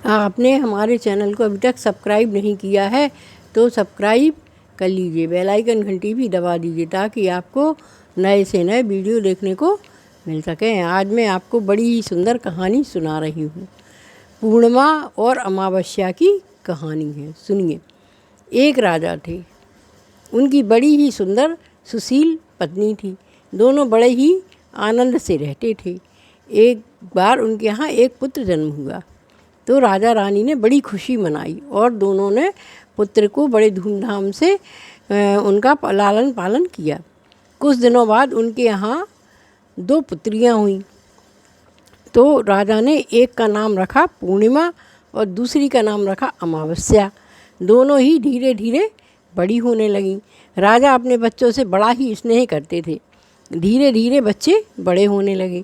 आपने हमारे चैनल को अभी तक सब्सक्राइब नहीं किया है तो सब्सक्राइब कर लीजिए, बेल आइकन घंटी भी दबा दीजिए ताकि आपको नए से नए वीडियो देखने को मिल सकें। आज मैं आपको बड़ी ही सुंदर कहानी सुना रही हूँ। पूर्णिमा और अमावस्या की कहानी है, सुनिए। एक राजा थे, उनकी बड़ी ही सुंदर सुशील पत्नी थी। दोनों बड़े ही आनंद से रहते थे। एक बार उनके यहाँ एक पुत्र जन्म हुआ तो राजा रानी ने बड़ी खुशी मनाई और दोनों ने पुत्र को बड़े धूमधाम से उनका लालन पालन किया। कुछ दिनों बाद उनके यहाँ 2 पुत्रियाँ हुईं। तो राजा ने एक का नाम रखा पूर्णिमा और दूसरी का नाम रखा अमावस्या। दोनों ही धीरे धीरे बड़ी होने लगीं। राजा अपने बच्चों से बड़ा ही स्नेह करते थे। धीरे धीरे बच्चे बड़े होने लगे।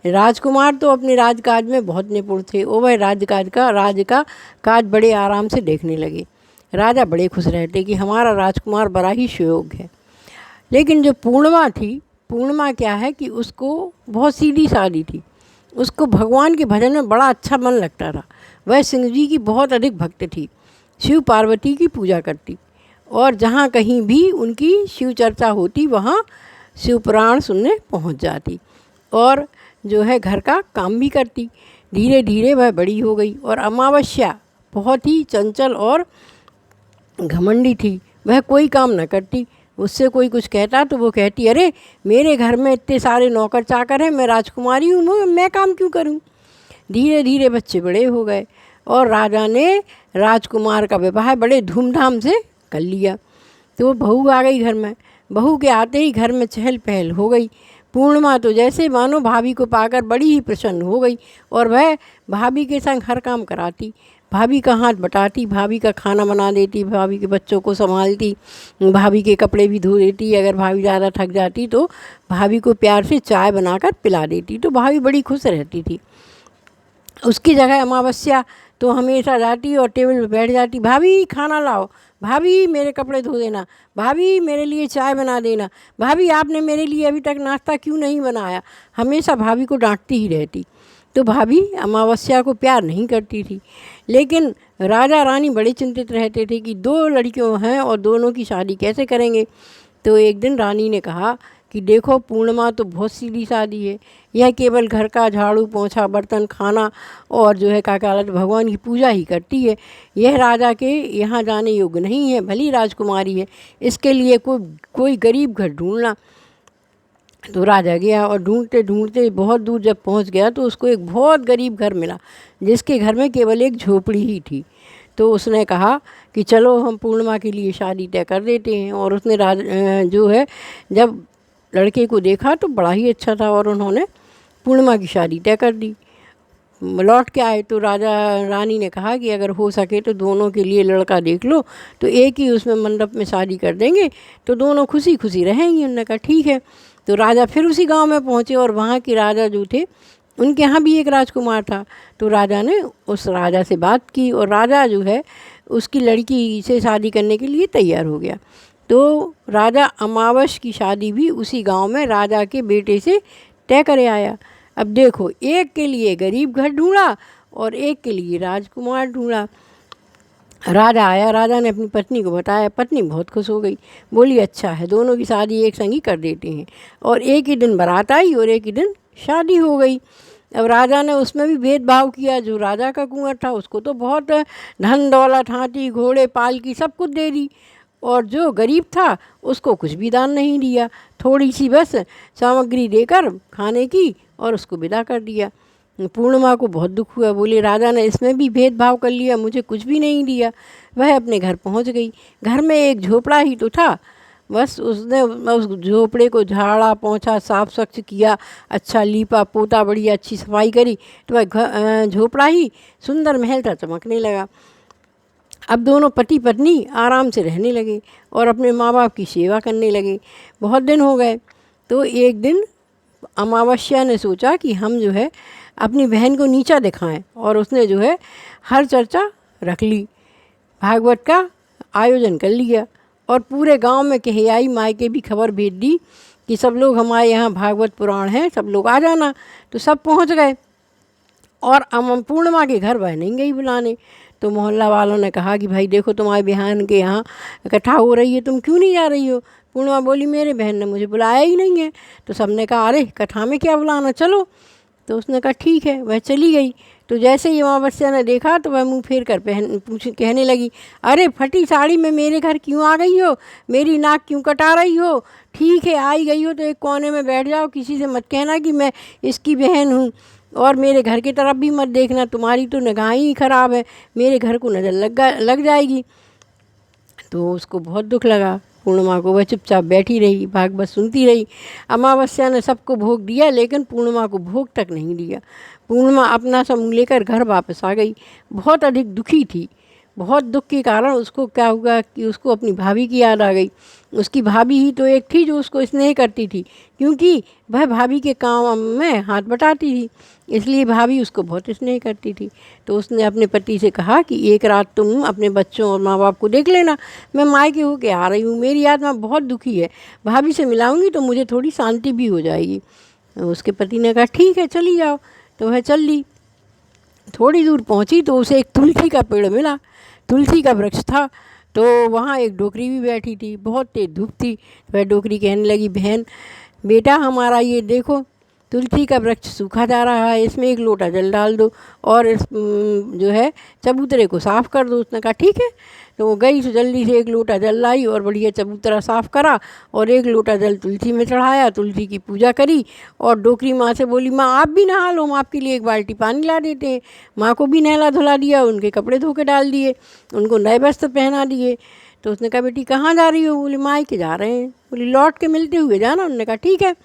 राजकुमार तो अपने राजकाज में बहुत निपुण थे और वह राज का काज बड़े आराम से देखने लगे। राजा बड़े खुश रहते कि हमारा राजकुमार बड़ा ही सुयोग्य है। लेकिन जो पूर्णिमा थी, पूर्णिमा क्या है कि उसको बहुत सीधी सादी थी। उसको भगवान के भजन में बड़ा अच्छा मन लगता था। वह शिव जी की बहुत अधिक भक्त थी। शिव पार्वती की पूजा करती और जहाँ कहीं भी उनकी शिव चर्चा होती वहाँ शिव पुराण सुनने पहुँच जाती और जो है घर का काम भी करती। धीरे धीरे वह बड़ी हो गई। और अमावस्या बहुत ही चंचल और घमंडी थी। वह कोई काम न करती। उससे कोई कुछ कहता तो वो कहती, अरे मेरे घर में इतने सारे नौकर चाकर हैं, मैं राजकुमारी हूँ, मैं काम क्यों करूँ। धीरे धीरे बच्चे बड़े हो गए और राजा ने राजकुमार का विवाह बड़े धूमधाम से कर लिया। तो बहू आ गई घर में। बहू के आते ही घर में चहल पहल हो गई। पूर्णिमा तो जैसे मानो भाभी को पाकर बड़ी ही प्रसन्न हो गई और वह भाभी के संग हर काम कराती। भाभी का हाथ बटाती, भाभी का खाना बना देती, भाभी के बच्चों को संभालती, भाभी के कपड़े भी धो देती। अगर भाभी ज़्यादा थक जाती तो भाभी को प्यार से चाय बनाकर पिला देती। तो भाभी बड़ी खुश रहती थी। उसकी जगह अमावस्या तो हमेशा जाती और टेबल पर बैठ जाती, भाभी खाना लाओ, भाभी मेरे कपड़े धो देना, भाभी मेरे लिए चाय बना देना, भाभी आपने मेरे लिए अभी तक नाश्ता क्यों नहीं बनाया। हमेशा भाभी को डांटती ही रहती। तो भाभी अमावस्या को प्यार नहीं करती थी। लेकिन राजा रानी बड़े चिंतित रहते थे कि 2 लड़कियों हैं और दोनों की शादी कैसे करेंगे। तो एक दिन रानी ने कहा कि देखो, पूर्णिमा तो बहुत सीधी सादी है। यह केवल घर का झाड़ू पोंछा बर्तन खाना और जो है काकालत भगवान की पूजा ही करती है। यह राजा के यहाँ जाने योग्य नहीं है, भली राजकुमारी है। इसके लिए कोई गरीब घर ढूंढना। तो राजा गया और ढूंढते ढूंढते बहुत दूर जब पहुँच गया तो उसको एक बहुत गरीब घर मिला जिसके घर में केवल एक झोपड़ी ही थी। तो उसने कहा कि चलो हम पूर्णिमा के लिए शादी तय कर देते हैं। और उसने जो है जब लड़के को देखा तो बड़ा ही अच्छा था और उन्होंने पूर्णिमा की शादी तय कर दी। लौट के आए तो राजा रानी ने कहा कि अगर हो सके तो दोनों के लिए लड़का देख लो, तो एक ही उसमें मंडप में शादी कर देंगे तो दोनों खुशी खुशी रहेंगी। उन्होंने कहा ठीक है। तो राजा फिर उसी गांव में पहुंचे और वहाँ के राजा जो थे उनके यहाँ भी एक राजकुमार था। तो राजा ने उस राजा से बात की और राजा जो है उसकी लड़की से शादी करने के लिए तैयार हो गया। तो राजा अमावस की शादी भी उसी गांव में राजा के बेटे से तय करे आया। अब देखो, एक के लिए गरीब घर ढूंढा और एक के लिए राजकुमार ढूंढा। राजा आया, राजा ने अपनी पत्नी को बताया। पत्नी बहुत खुश हो गई, बोली अच्छा है, दोनों की शादी एक संग ही कर देते हैं। और एक ही दिन बारात आई और एक ही दिन शादी हो गई। अब राजा ने उसमें भी भेदभाव किया। जो राजा का कुंवर था उसको तो बहुत धन दौलत, हाथी घोड़े पालकी सब कुछ दे दी और जो गरीब था उसको कुछ भी दान नहीं दिया, थोड़ी सी बस सामग्री देकर खाने की और उसको विदा कर दिया। पूर्णिमा को बहुत दुख हुआ, बोले राजा ने इसमें भी भेदभाव कर लिया, मुझे कुछ भी नहीं दिया। वह अपने घर पहुंच गई। घर में एक झोपड़ा ही तो था, बस उसने उस झोपड़े को झाड़ा पोंछा साफ स्वच्छ किया, अच्छा लीपा पोता, बड़ी अच्छी सफाई करी तो वह झोपड़ा ही सुंदर महल सा चमकने लगा। अब दोनों पति पत्नी आराम से रहने लगे और अपने माँ बाप की सेवा करने लगे। बहुत दिन हो गए तो एक दिन अमावस्या ने सोचा कि हम जो है अपनी बहन को नीचा दिखाएं और उसने जो है हर चर्चा रख ली, भागवत का आयोजन कर लिया और पूरे गांव में कहियाई मायके भी खबर भेज दी कि सब लोग हमारे यहाँ भागवत पुराण है, सब लोग आ जाना। तो सब पहुँच गए और पूर्णिमा के घर वह नहीं गई बुलाने। तो मोहल्ला वालों ने कहा कि भाई देखो तुम्हारी बहन के यहाँ इकट्ठा हो रही है, तुम क्यों नहीं जा रही हो। पूर्णिमा बोली मेरे बहन ने मुझे बुलाया ही नहीं है। तो सबने कहा अरे कथा में क्या बुलाना, चलो। तो उसने कहा ठीक है, वह चली गई। तो जैसे ही अमावस्या ने देखा तो वह मुंह फेर कर कहने लगी, अरे फटी साड़ी में मेरे घर क्यों आ गई हो, मेरी नाक क्यों कटा रही हो। ठीक है आई गई हो तो एक कोने में बैठ जाओ, किसी से मत कहना कि मैं इसकी बहन हूँ, और मेरे घर की तरफ भी मत देखना, तुम्हारी तो निगाह ही ख़राब है, मेरे घर को नज़र लग जाएगी। तो उसको बहुत दुख लगा पूर्णिमा को। वह चुपचाप बैठी रही, भागवत सुनती रही। अमावस्या ने सबको भोग दिया लेकिन पूर्णिमा को भोग तक नहीं दिया। पूर्णिमा अपना समूह लेकर घर वापस आ गई। बहुत अधिक दुखी थी। बहुत दुख के कारण उसको क्या हुआ कि उसको अपनी भाभी की याद आ गई। उसकी भाभी ही तो एक थी जो उसको स्नेह करती थी, क्योंकि वह भाभी के काम में हाथ बटाती थी, इसलिए भाभी उसको बहुत स्नेह करती थी। तो उसने अपने पति से कहा कि एक रात तुम अपने बच्चों और माँ बाप को देख लेना, मैं मायके होके आ रही हूँ, मेरी आत्मा बहुत दुखी है, भाभी से मिलाऊंगी तो मुझे थोड़ी शांति भी हो जाएगी। उसके पति ने कहा ठीक है चली जाओ। तो वह चल ली। थोड़ी दूर पहुँची तो उसे एक तुलसी का पेड़ मिला। तुलसी का वृक्ष था तो वहाँ एक डोकरी भी बैठी थी, बहुत तेज धूप थी। वह डोकरी कहने लगी, बहन बेटा हमारा ये देखो तुलसी का वृक्ष सूखा जा रहा है, इसमें एक लोटा जल डाल दो और इस जो है चबूतरे को साफ़ कर दो। उसने कहा ठीक है। तो वो गई तो जल्दी से एक लोटा जल लाई और बढ़िया चबूतरा साफ़ करा और एक लोटा जल तुलसी में चढ़ाया, तुलसी की पूजा करी और डोकरी माँ से बोली, माँ आप भी नहा लो, हम आपके लिए एक बाल्टी पानी ला देते हैं। माँ को भी नहला धुला दिया, उनके कपड़े धो के डाल दिए, उनको नए वस्त्र पहना दिए। तो उसने कहा बेटी कहाँ जा रही हो। बोली मायके जा रहे हैं। बोली लौट के मिलते हुए जाना। उन्होंने कहा ठीक है।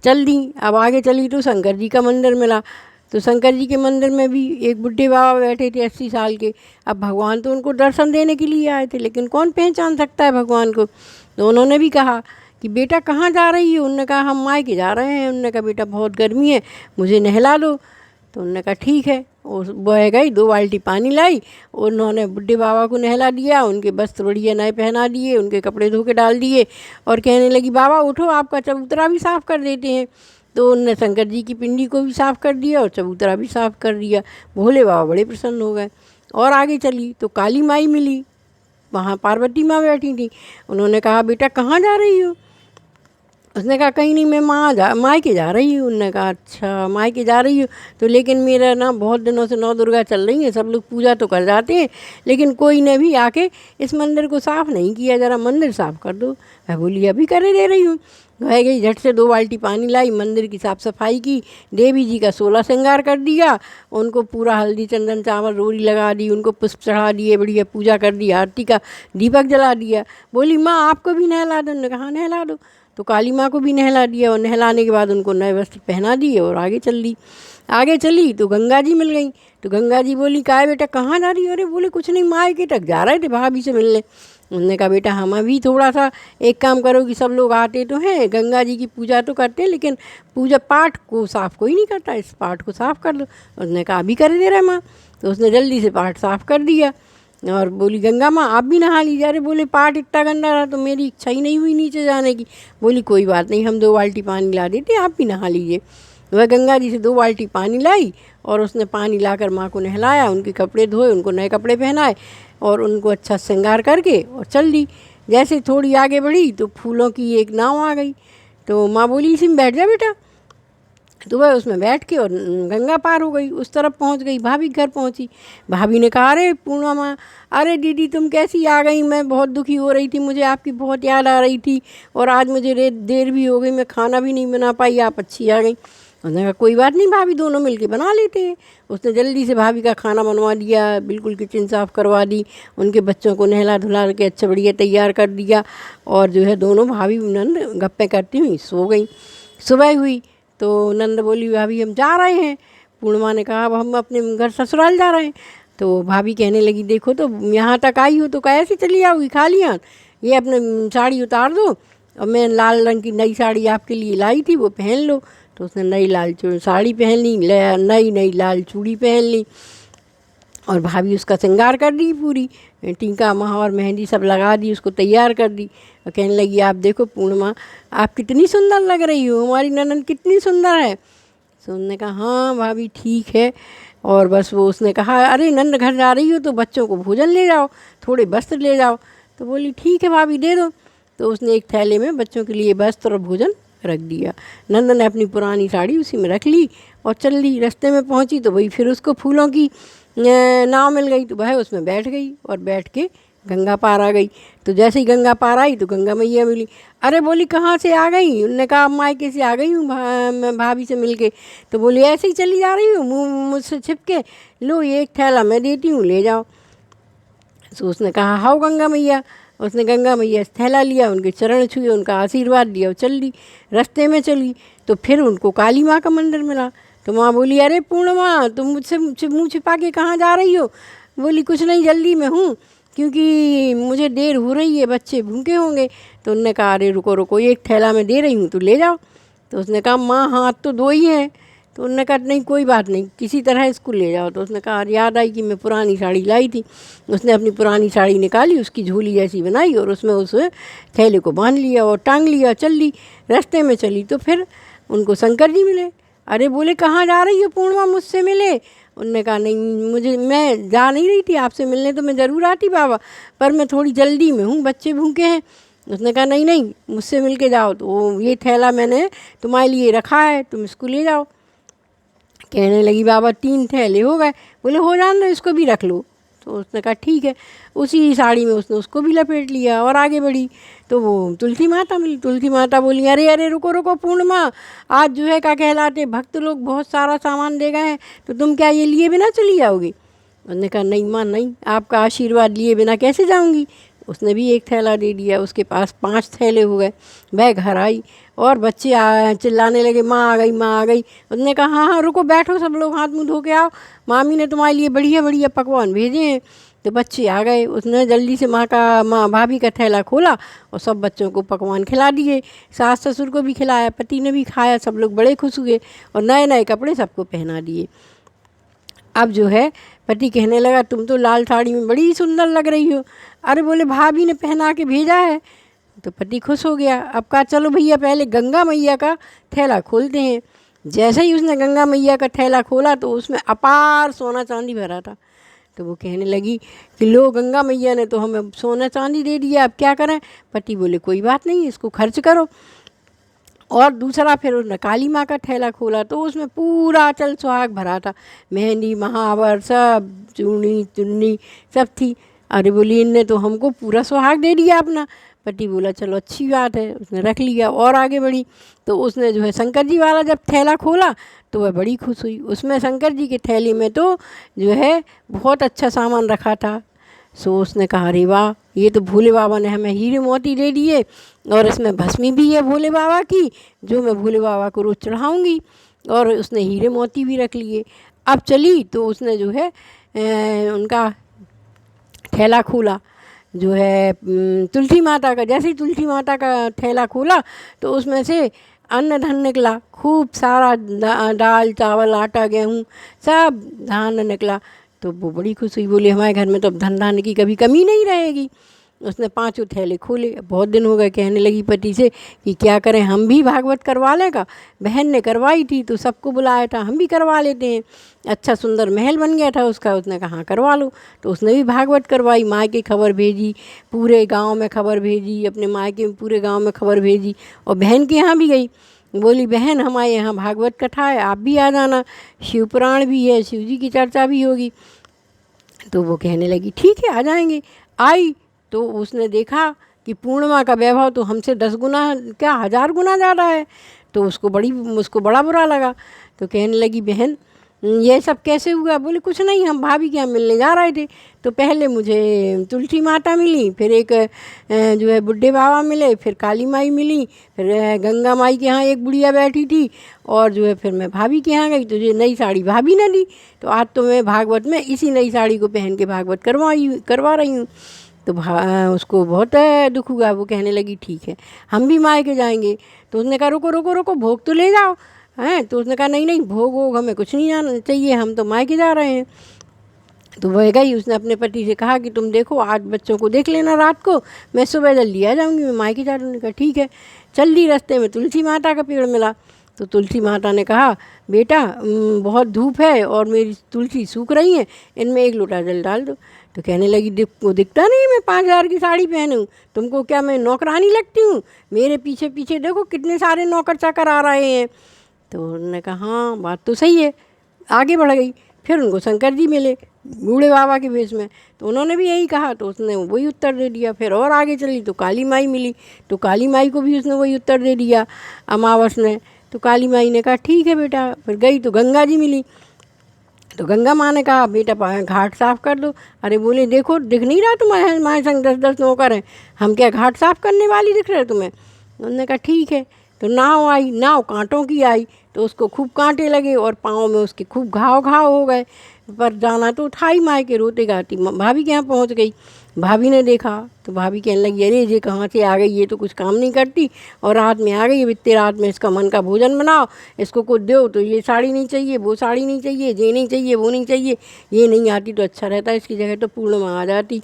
चल दी। अब आगे चली तो शंकर जी का मंदिर मिला। तो शंकर जी के मंदिर में भी एक बुढ़े बाबा बैठे थे 80 साल के। अब भगवान तो उनको दर्शन देने के लिए आए थे, लेकिन कौन पहचान सकता है भगवान को। तो उन्होंने भी कहा कि बेटा कहाँ जा रही हो। उन्होंने कहा हम मायके जा रहे हैं। उन्होंने कहा बेटा बहुत गर्मी है, मुझे नहला दो। तो उन्होंने कहा ठीक है। और वह गई 2 बाल्टी पानी लाई, उन्होंने बुढ़े बाबा को नहला दिया, उनके वस्त्र बढ़िया नए पहना दिए, उनके कपड़े धो के डाल दिए और कहने लगी बाबा उठो आपका चबूतरा भी साफ़ कर देते हैं। तो उनने शंकर जी की पिंडी को भी साफ़ कर दिया और चबूतरा भी साफ़ कर दिया। भोले बाबा बड़े प्रसन्न हो गए। और आगे चली तो काली माई मिली, वहाँ पार्वती माँ बैठी थी। उन्होंने कहा बेटा कहाँ जा रही हो। उसने कहा कहीं नहीं, मैं मायके जा रही हूँ। उन्होंने कहा अच्छा मायके जा रही हो, तो लेकिन मेरा ना बहुत दिनों से 9 दुर्गा चल रही है, सब लोग पूजा तो कर जाते हैं लेकिन कोई ने भी आके इस मंदिर को साफ़ नहीं किया, ज़रा मंदिर साफ़ कर दो। मैं बोली अभी करे दे रही हूँ। वह गई झट से 2 बाल्टी पानी लाई, मंदिर की साफ़ सफाई की, देवी जी का 16 श्रृंगार कर दिया, उनको पूरा हल्दी चंदन चावल रोड़ी लगा दी, उनको पुष्प चढ़ा दिए, बढ़िया पूजा कर दी, आरती का दीपक जला दिया। बोली माँ आपको भी नहला दो। उन्होंने कहा नहला दो। तो काली माँ को भी नहला दिया और नहलाने के बाद उनको नए वस्त्र पहना दिए और आगे चल दी। आगे चली तो गंगा जी मिल गई। तो गंगा जी बोली का है बेटा कहाँ जा रही हो। अरे बोले कुछ नहीं, मायके तक जा रहे थे भाभी से मिलने। उन्होंने कहा बेटा हम अभी थोड़ा सा एक काम करो कि सब लोग आते तो हैं, गंगा जी की पूजा तो करते हैं लेकिन पूजा पाठ को साफ़ कोई नहीं करता, इस पाठ को साफ़ कर दो। उसने कहा अभी कर दे रहा माँ। तो उसने जल्दी से पाठ साफ़ कर दिया और बोली गंगा माँ आप भी नहा लीजिए। अरे बोले पाठ इतना गंदा रहा तो मेरी इच्छा ही नहीं हुई नीचे जाने की। बोली कोई बात नहीं, हम 2 बाल्टी पानी ला देते, आप भी नहा लीजिए। वह गंगा जी से 2 बाल्टी पानी लाई और उसने पानी लाकर माँ को नहलाया, उनके कपड़े धोए, उनको नए कपड़े पहनाए और उनको अच्छा श्रृंगार करके और चल दी। जैसे थोड़ी आगे बढ़ी तो फूलों की एक नाव आ गई। तो माँ बोली इसी में बैठ जा बेटा। तो वह उसमें बैठ के और गंगा पार हो गई, उस तरफ पहुंच गई। भाभी घर पहुंची। भाभी ने कहा अरे पूर्णिमा, अरे दीदी तुम कैसी आ गई, मैं बहुत दुखी हो रही थी, मुझे आपकी बहुत याद आ रही थी और आज मुझे देर भी हो गई, मैं खाना भी नहीं बना पाई, आप अच्छी आ गई। उसने कहा कोई बात नहीं भाभी, दोनों मिलके बना लेते हैं। उसने जल्दी से भाभी का खाना बनवा दिया, बिल्कुल किचन साफ़ करवा दी, उनके बच्चों को नहला धुला के अच्छा बढ़िया तैयार कर दिया और जो है दोनों भाभी नंद गप्पे करती हुई सो गई। सुबह हुई तो नंद बोली भाभी हम जा रहे हैं। पूर्णिमा ने कहा अब हम अपने घर ससुराल जा रहे हैं। तो भाभी कहने लगी देखो तो यहाँ तक आई हो तो कैसे चली आओगी खाली हाथ, ये अपने साड़ी उतार दो और मैं लाल रंग की नई साड़ी आपके लिए लाई थी वो पहन लो। तो उसने नई लाल साड़ी पहन ली, नई लाल चूड़ी पहन ली और भाभी उसका श्रृंगार कर दी, पूरी टीका महावर मेहंदी सब लगा दी, उसको तैयार कर दी और कहने लगी आप देखो पूर्णिमा आप कितनी सुंदर लग रही हो, हमारी ननद कितनी सुंदर है। तो उन्होंने कहा हाँ भाभी ठीक है। और बस वो उसने कहा अरे नंद घर जा रही हो तो बच्चों को भोजन ले जाओ, थोड़े वस्त्र ले जाओ। तो बोली ठीक है भाभी दे दो। तो उसने एक थैले में बच्चों के लिए वस्त्र और भोजन रख दिया। नंद ने अपनी पुरानी साड़ी उसी में रख ली और चल ली। रास्ते में पहुंची तो वही फिर उसको फूलों की नाव मिल गई, तो वह उसमें बैठ गई और बैठ के गंगा पार आ गई। तो जैसे ही गंगा पार आई तो गंगा मैया मिली। अरे बोली कहाँ से आ गई? उन्होंने कहा मायके से आ गई हूँ भाभी से मिल के। तो बोली ऐसे ही चली जा रही हूँ मुझसे छिप के, लो ये एक थैला मैं देती हूँ ले जाओ। तो उसने कहा हाओ गंगा मैया। उसने गंगा मैया से थैला लिया, उनके चरण छुए, उनका आशीर्वाद दिया और चल ली। रास्ते में चली तो फिर उनको काली माँ का मंदिर मिला। तो माँ बोली अरे पूर्णिमा तुम मुझसे मुँह छिपा के कहाँ जा रही हो? बोली कुछ नहीं जल्दी में हूँ क्योंकि मुझे देर हो रही है, बच्चे भूखे होंगे। तो उनने कहा अरे रुको रुको एक थैला मैं दे रही हूँ तो ले जाओ। तो उसने कहा माँ हाथ तो दो ही हैं। तो उन्होंने कहा नहीं कोई बात नहीं किसी तरह इसको ले जाओ। तो उसने कहा याद आई कि मैं पुरानी साड़ी लाई थी। उसने अपनी पुरानी साड़ी निकाली, उसकी झोली जैसी बनाई और उसमें उस थैले को बांध लिया और टांग लिया, चल ली। रास्ते में चली तो फिर उनको शंकर जी मिले। अरे बोले कहाँ जा रही हो पूर्णिमा, मुझसे मिले? उनने कहा नहीं मैं जा नहीं रही थी आपसे मिलने, तो मैं ज़रूर आती बाबा, पर मैं थोड़ी जल्दी में हूँ, बच्चे भूखे हैं। उसने कहा नहीं नहीं मुझसे मिल के जाओ, तो ये थैला मैंने तुम्हारे लिए रखा है, तुम इसको ले जाओ। कहने लगी बाबा 3 थैले हो गए। बोले हो जाने दो इसको भी रख लो। तो उसने कहा ठीक है। उसी साड़ी में उसने उसको भी लपेट लिया और आगे बढ़ी। तो वो तुलसी माता मिली। तुलसी माता बोली अरे अरे रुको रुको पूर्णिमा, आज जो है क्या कहलाते भक्त लोग बहुत सारा सामान दे गए हैं, तो तुम क्या ये लिए बिना चली जाओगी? उसने कहा नहीं माँ नहीं, आपका आशीर्वाद लिए बिना कैसे जाऊँगी। उसने भी एक थैला दे दिया, उसके पास 5 थैले हो गए। वह घर आई और बच्चे चिल्लाने लगे माँ आ गई माँ आ गई। उसने कहा हाँ हाँ रुको बैठो सब लोग हाथ मुँह धो के आओ, मामी ने तुम्हारे लिए बढ़िया बढ़िया पकवान भेजे हैं। तो बच्चे आ गए। उसने जल्दी से माँ भाभी का थैला खोला और सब बच्चों को पकवान खिला दिए। सास ससुर को भी खिलाया, पति ने भी खाया, सब लोग बड़े खुश हुए और नए नए कपड़े सबको पहना दिए। अब जो है पति कहने लगा तुम तो लाल साड़ी में बड़ी सुंदर लग रही हो। अरे बोले भाभी ने पहना के भेजा है। तो पति खुश हो गया। अब कहा चलो भैया पहले गंगा मैया का थैला खोलते हैं। जैसे ही उसने गंगा मैया का थैला खोला तो उसमें अपार सोना चांदी भरा था। तो वो कहने लगी कि लो गंगा मैया ने तो हमें सोना चांदी दे दिया, अब क्या करें? पति बोले कोई बात नहीं इसको खर्च करो। और दूसरा फिर उसने काली माँ का थैला खोला तो उसमें पूरा अचल सुहाग भरा था, मेहंदी महावर सब चूड़ी चुन्नी सब थी। अरे बोली इनने तो हमको पूरा सुहाग दे दिया अपना। पति बोला चलो अच्छी बात है, उसने रख लिया और आगे बढ़ी। तो उसने जो है शंकर जी वाला जब थैला खोला तो वह बड़ी खुश हुई। उसमें शंकर जी के थैले में तो जो है बहुत अच्छा सामान रखा था। सो उसने कहा अरे वाह, ये तो भोले बाबा ने हमें हीरे मोती दे दिए और इसमें भस्मी भी है भोले बाबा की, जो मैं भोले बाबा को रोज़ चढ़ाऊँगी। और उसने हीरे मोती भी रख लिए। अब चली तो उसने जो है उनका थैला खोला जो है तुलसी माता का। जैसे ही तुलसी माता का थैला खोला तो उसमें से अन्न धन निकला, खूब सारा दाल चावल आटा गेहूँ सब धान निकला। तो वो बड़ी खुश हुई, बोली हमारे घर में तो अब धन धान की कभी कमी नहीं रहेगी। उसने 5 थैले खोले। बहुत दिन हो गए, कहने लगी पति से कि क्या करें हम भी भागवत करवा लेगा। बहन ने करवाई थी तो सबको बुलाया था, हम भी करवा लेते हैं। अच्छा सुंदर महल बन गया था उसका। उसने कहा हाँ करवा लो। तो उसने भी भागवत करवाई, माँ की खबर भेजी, पूरे गांव में खबर भेजी, अपने मायके में पूरे गांव में खबर भेजी और बहन के यहाँ भी गई। बोली बहन हमारे यहाँ भागवत कथा है, आप भी आ जाना, शिव पुराण भी है, शिव जी की चर्चा भी होगी। तो वो कहने लगी ठीक है आ जाएंगे। आई तो उसने देखा कि पूर्णिमा का वैभव तो हमसे 10 गुना क्या 1000 गुना ज़्यादा है। तो उसको बड़ा बुरा लगा। तो कहने लगी बहन ये सब कैसे हुआ? बोले कुछ नहीं, हम भाभी के यहाँ मिलने जा रहे थे तो पहले मुझे तुलसी माता मिली, फिर एक जो है बुढ़े बाबा मिले, फिर काली माई मिली, फिर गंगा माई के यहाँ एक बुढ़िया बैठी थी और जो है फिर मैं भाभी के यहाँ गई तो ये नई साड़ी भाभी ने दी। तो आज तो मैं भागवत में इसी नई साड़ी को पहन के भागवत करवा रही हूँ। तो उसको बहुत दुख हुआ। वो कहने लगी ठीक है हम भी मायके जाएंगे। तो उसने कहा रुको रुको रुको भोग तो ले जाओ हैं। तो उसने कहा नहीं नहीं भोग वोग हमें कुछ नहीं जाना चाहिए, हम तो मायके जा रहे हैं। तो वह गई। उसने अपने पति से कहा कि तुम देखो आज बच्चों को देख लेना, रात को मैं सुबह जल्दी आ जाऊँगी, मैं मायके जा रही हूँ। कहा ठीक है। चल दी। रास्ते में तुलसी माता का पेड़ मिला तो तुलसी माता ने कहा, बेटा बहुत धूप है और मेरी तुलसी सूख रही है, इनमें 1 लोटा जल डाल दो। तो कहने लगी, वो दिखता नहीं मैं 5,000 की साड़ी पहनूं, तुमको क्या मैं नौकरानी लगती हूँ? मेरे पीछे पीछे देखो कितने सारे नौकर चाकर आ रहे हैं। तो उन्होंने कहा, हाँ बात तो सही है। आगे बढ़ गई। फिर उनको शंकर जी मिले बूढ़े बाबा के वेश में, तो उन्होंने भी यही कहा, तो उसने वही उत्तर दे दिया। फिर और आगे चली तो काली माई मिली, तो काली माई को भी उसने वही उत्तर दे दिया अमावस ने। तो काली माई ने कहा, ठीक है बेटा। फिर गई तो गंगा जी मिली, तो गंगा माँ ने कहा, बेटा घाट साफ कर दो। अरे बोले, देखो दिख नहीं रहा तुम्हारे हमारे संग 10-10 नौकर हैं, हम क्या घाट साफ करने वाली दिख रहे तुम्हें? उन्होंने कहा, ठीक है। तो नाव आई, नाव कांटों की आई, तो उसको खूब कांटे लगे और पाँव में उसके खूब घाव हो गए। पर जाना तो था ही मायके, रोते गाती भाभी के यहाँ पहुँच गई। भाभी ने देखा तो भाभी कहने लगी, अरे ये कहाँ से आ गई, ये तो कुछ काम नहीं करती और रात में आ गई। इतनी रात में इसका मन का भोजन बनाओ, इसको कुछ दो तो ये साड़ी नहीं चाहिए, वो साड़ी नहीं चाहिए, ये नहीं चाहिए, वो नहीं चाहिए, ये नहीं आती तो अच्छा रहता, इसकी जगह तो पूर्णिमा आ जाती।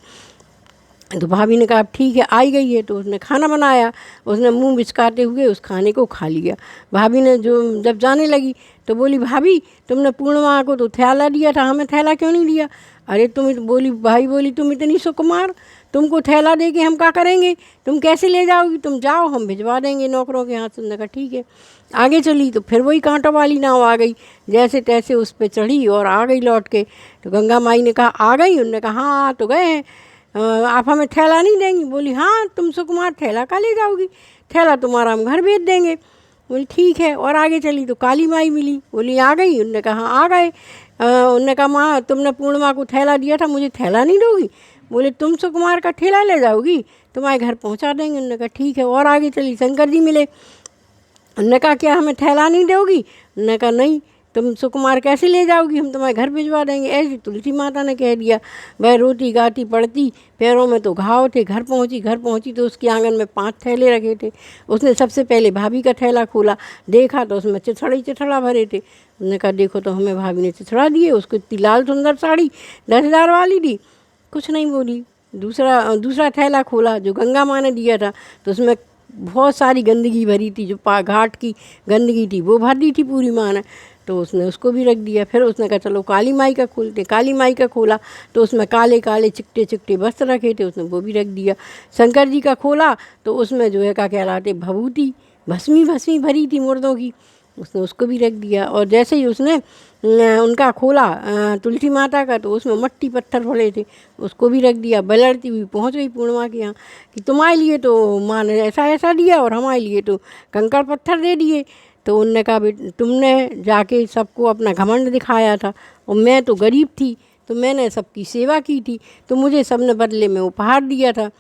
तो भाभी ने कहा, ठीक है आई गई है। तो उसने खाना बनाया, उसने मुंह बिचकाते हुए उस खाने को खा लिया। भाभी ने जब जाने लगी तो बोली, भाभी तुमने पूर्णिमा को तो थैला दिया था, हमें थैला क्यों नहीं दिया? अरे भाई बोली, तुम इतनी सुकुमार, तुमको थैला दे के हम क्या करेंगे? तुम कैसे ले जाओगी? तुम जाओ, हम भिजवा देंगे नौकरों के हाथ। तुमने कहा, ठीक है। आगे चली तो फिर वही कांटों वाली नाव आ गई, जैसे तैसे उस पर चढ़ी और आ गई लौट के। तो गंगा माई ने कहा, आ गई? उन्होंने कहा, हाँ तो गए हैं, आप हमें थैला नहीं देंगी? बोली, हाँ तुम सुकुमार थैला का ले जाओगी, थैला तुम्हारा हम घर भेज देंगे। बोली, ठीक है। और आगे चली तो काली माई मिली, बोली, आ गई? उन्होंने कहा, हाँ आ गए। उन्होंने कहा, माँ तुमने पूर्णिमा को थैला दिया था, मुझे थैला नहीं दोगी? बोले, तुम सुकुमार का ठेला ले जाओगी, तुम्हारे घर पहुँचा देंगे। उन्होंने कहा, ठीक है। और आगे चली, शंकर जी मिले। उन्होंने कहा, क्या हमें थैला नहीं दोगी? उन्होंने कहा, नहीं, तुम सुकुमार कैसे ले जाओगी, हम तुम्हारे घर भिजवा देंगे। ऐसी तुलसी माता ने कह दिया। वह रोती गाती पड़ती, पैरों में तो घाव थे। घर पहुंची तो उसके आंगन में 5 थैले रखे थे। उसने सबसे पहले भाभी का थैला खोला, देखा तो उसमें चिथड़ा भरे थे। उन्होंने कहा, देखो तो हमें भाभी ने चिथड़ा दिए, उसको इतनी लाल सुंदर साड़ी 10,000 वाली दी। कुछ नहीं बोली। दूसरा थैला खोला जो गंगा माँ ने दिया था, तो उसमें बहुत सारी गंदगी भरी थी, जो घाट की गंदगी थी वो भर दी थी पूरी माँ ने, तो उसने उसको भी रख दिया। फिर उसने कहा, चलो काली माई का खोलते। काली माई का खोला तो उसमें काले काले चिकटे चिकटे वस्त्र रखे थे, उसने वो भी रख दिया। शंकर जी का खोला तो उसमें जो है क्या कहलाते, भभूति भस्मी भरी थी मुर्दों की, उसने उसको भी रख दिया। और जैसे ही उसने उनका खोला तुलसी माता का, तो उसमें मट्टी पत्थर पड़े थे, उसको भी रख दिया। बलड़ती हुई पहुंच गई पूर्णिमा के यहाँ कि तुम्हारे लिए तो माँ ने ऐसा दिया और हमारे लिए तो कंकड़ पत्थर दे दिए। तो उनने कहा, तुमने जाके सबको अपना घमंड दिखाया था और मैं तो गरीब थी, तो मैंने सबकी सेवा की थी, तो मुझे सबने बदले में उपहार दिया था।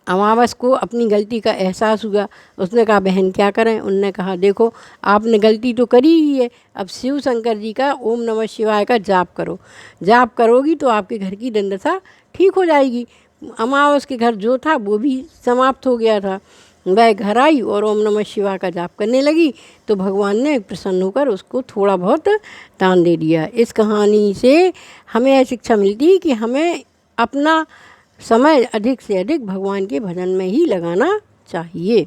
अमावस को अपनी गलती का एहसास हुआ। उसने कहा, बहन क्या करें? उनने कहा, देखो आपने गलती तो करी ही है, अब शिव शंकर जी का ओम नमः शिवाय का जाप करो। जाप करोगी तो आपके घर की दशा ठीक हो जाएगी। अमावस के घर जो था वो भी समाप्त हो गया था। वह घर आई और ओम नमः शिवाय का जाप करने लगी, तो भगवान ने प्रसन्न होकर उसको थोड़ा बहुत दान दे दिया। इस कहानी से हमें यह शिक्षा मिलती है कि हमें अपना समय अधिक से अधिक भगवान के भजन में ही लगाना चाहिए।